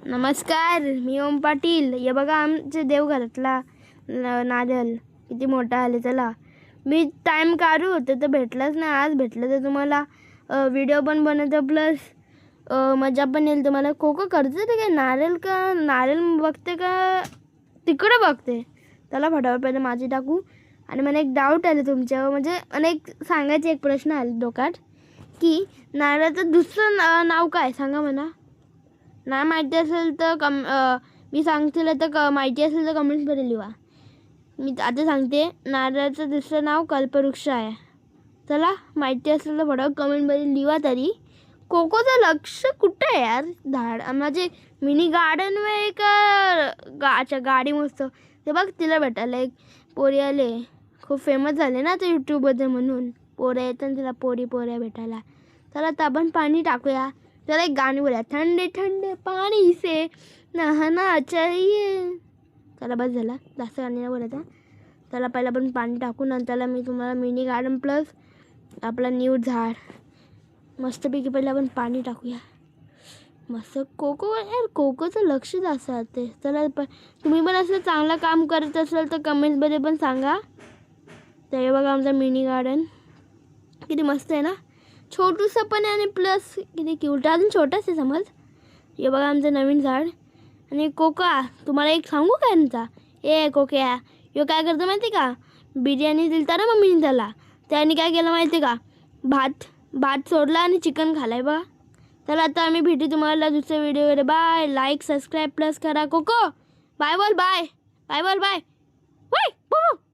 नमस्कार, मी ओम पाटील. हे बघा आमचे देवघरातला नारळ किती मोठा आले. चला मी टाईम काढू होते तर भेटलाच नाही. आज भेटलं तर तुम्हाला व्हिडिओ पण बनवतो प्लस मजा पण येईल तुम्हाला. कोको करते ते काय नारळ बघते का तिकडं बघते. चला फटाफट पहिले माझी टाकू. आणि मला एक डाऊट आलं तुमच्यावर, म्हणजे अनेक सांगायचे एक प्रश्न आले डोक्यात की नारळाचं दुसरं नाव काय सांगा मला. नाही माहिती असेल तर मी सांगतील तर माहिती असेल तर कमेंट्समध्ये लिहा. मी आता सांगते, नारळाचं दुसरं नाव कल्पवृक्ष आहे. चला माहिती असेल तर फटाफट कमेंटमध्ये लिहा. तरी कोकोचं लक्ष कुठं आहे यार? माझे मिनी गार्डन आहे का गाडी मस्त ते बघ. तिला भेटायला एक पोरी आले, खूप फेमस झाले ना ते यूट्यूबमध्ये, म्हणून पोऱ्या येतात तिला पोऱ्या भेटायला. चला तर आपण पाणी टाकूया. चला एक गाणी बोला, ठंडे ठंडे पाणी से नहाना चाहिए. चला बस झाला, जास्त गाणी नाही बोलायचं. चला पहिला आपण पाणी टाकू, नंतरला मी तुम्हाला मिनी गार्डन प्लस आपला न्यू झाड मस्तपैकी पहिला आपण पाणी टाकूया. मस्त कोकोचं लक्षच असं ते. चला तुम्ही पण असं चांगलं काम करत असाल तर कमेंट्समध्ये पण सांगा. तर हे बघा आमचं मिनी गार्डन किती मस्त आहे ना, छोटूसं पण आहे आणि प्लस किती क्यूट, अजून छोटंच आहे समज. हे बघा आमचं नवीन झाड. आणि कोका तुम्हाला एक सांगू काय यांचा, ए कोक्या ह्यो काय करतो माहिती का, बिर्याणी दिलता ना मम्मीने त्याला, त्याने काय केलं माहिती का, भात सोडला आणि चिकन खालाय बघा. तर आता आम्ही भेटू तुम्हाला दुसऱ्या व्हिडिओवर. बाय. लाईक सबस्क्राईब प्लस करा. कोको बाय बोल, बाय बाय बोल, बाय बाय.